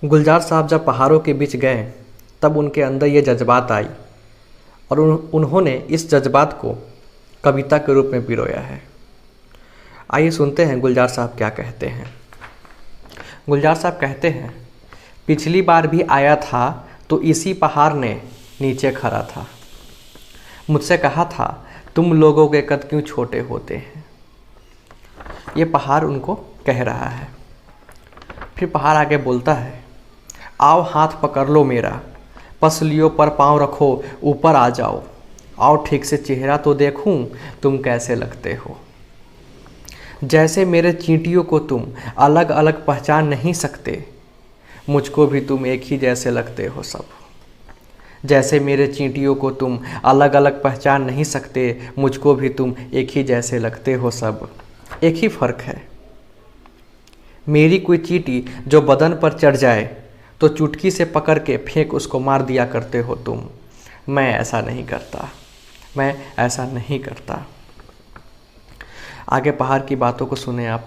गुलजार साहब जब पहाड़ों के बीच गए तब उनके अंदर ये जज्बात आई और उन्होंने इस जज्बात को कविता के रूप में पिरोया है। आइए सुनते हैं गुलजार साहब क्या कहते हैं। गुलजार साहब कहते हैं, पिछली बार भी आया था तो इसी पहाड़ ने नीचे खड़ा था, मुझसे कहा था तुम लोगों के कद क्यों छोटे होते हैं। ये पहाड़ उनको कह रहा है। फिर पहाड़ आगे बोलता है, आओ हाथ पकड़ लो मेरा, पसलियों पर पाँव रखो, ऊपर आ जाओ, आओ ठीक से चेहरा तो देखूं तुम कैसे लगते हो। जैसे मेरे चींटियों को तुम अलग अलग पहचान नहीं सकते, मुझको भी तुम एक ही जैसे लगते हो सब। जैसे मेरे चींटियों को तुम अलग अलग पहचान नहीं सकते, मुझको भी तुम एक ही जैसे लगते हो सब। एक ही फ़र्क है, मेरी कोई चींटी जो बदन पर चढ़ जाए तो चुटकी से पकड़ के फेंक उसको मार दिया करते हो तुम। मैं ऐसा नहीं करता, मैं ऐसा नहीं करता। आगे पहाड़ की बातों को सुने आप।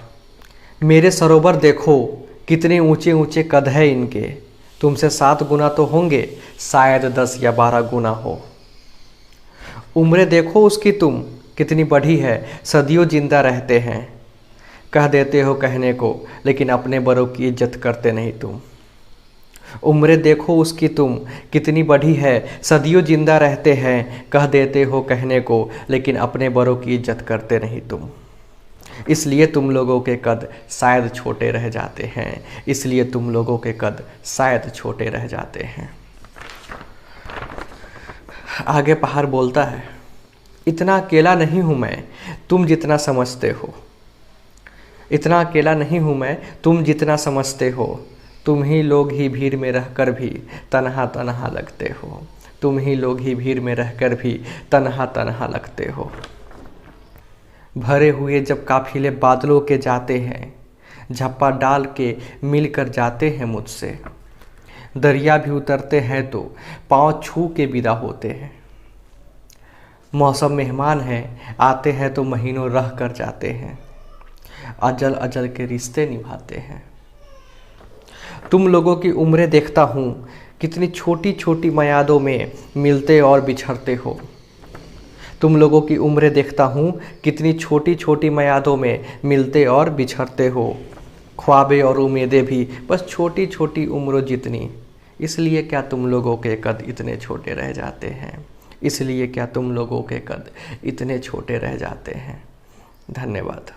मेरे सरोवर देखो कितने ऊंचे ऊंचे कद है इनके, तुमसे 7 गुना तो होंगे, शायद 10 या 12 गुना हो। उम्रें देखो उसकी तुम कितनी बढ़ी है, सदियों जिंदा रहते हैं। कह देते हो कहने को, लेकिन अपने बड़ों की इज्जत करते नहीं तुम। उम्रें देखो उसकी तुम कितनी बढ़ी है, सदियों जिंदा रहते हैं। कह देते हो कहने को, लेकिन अपने बड़ों की इज्जत करते नहीं तुम। इसलिए तुम लोगों के कद शायद छोटे रह जाते हैं, इसलिए तुम लोगों के कद शायद छोटे रह जाते हैं। आगे पहाड़ बोलता है, इतना अकेला नहीं हूँ मैं तुम जितना समझते हो। इतना अकेला नहीं हूँ मैं तुम जितना समझते हो। तुम ही लोग ही भीड़ में रहकर भी तन्हा तन्हा लगते हो। तुम ही लोग ही भीड़ में रहकर भी तन्हा तन्हा लगते हो। भरे हुए जब काफिले बादलों के जाते हैं, झप्पा डाल के मिलकर जाते हैं मुझसे। दरिया भी उतरते हैं तो पाँव छू के विदा होते हैं। मौसम मेहमान है, आते हैं तो महीनों रह कर जाते हैं। अजल अजल के रिश्ते निभाते हैं। तुम लोगों की उम्रें देखता हूँ कितनी छोटी छोटी मयादों में मिलते और बिछड़ते हो। तुम लोगों की उम्रें देखता हूँ कितनी छोटी छोटी मयादों में मिलते और बिछड़ते हो। ख्वाबें और उम्मीदें भी बस छोटी छोटी उम्रों जितनी। इसलिए क्या तुम लोगों के कद इतने छोटे रह जाते हैं। इसलिए क्या तुम लोगों के कद इतने छोटे रह जाते हैं। धन्यवाद।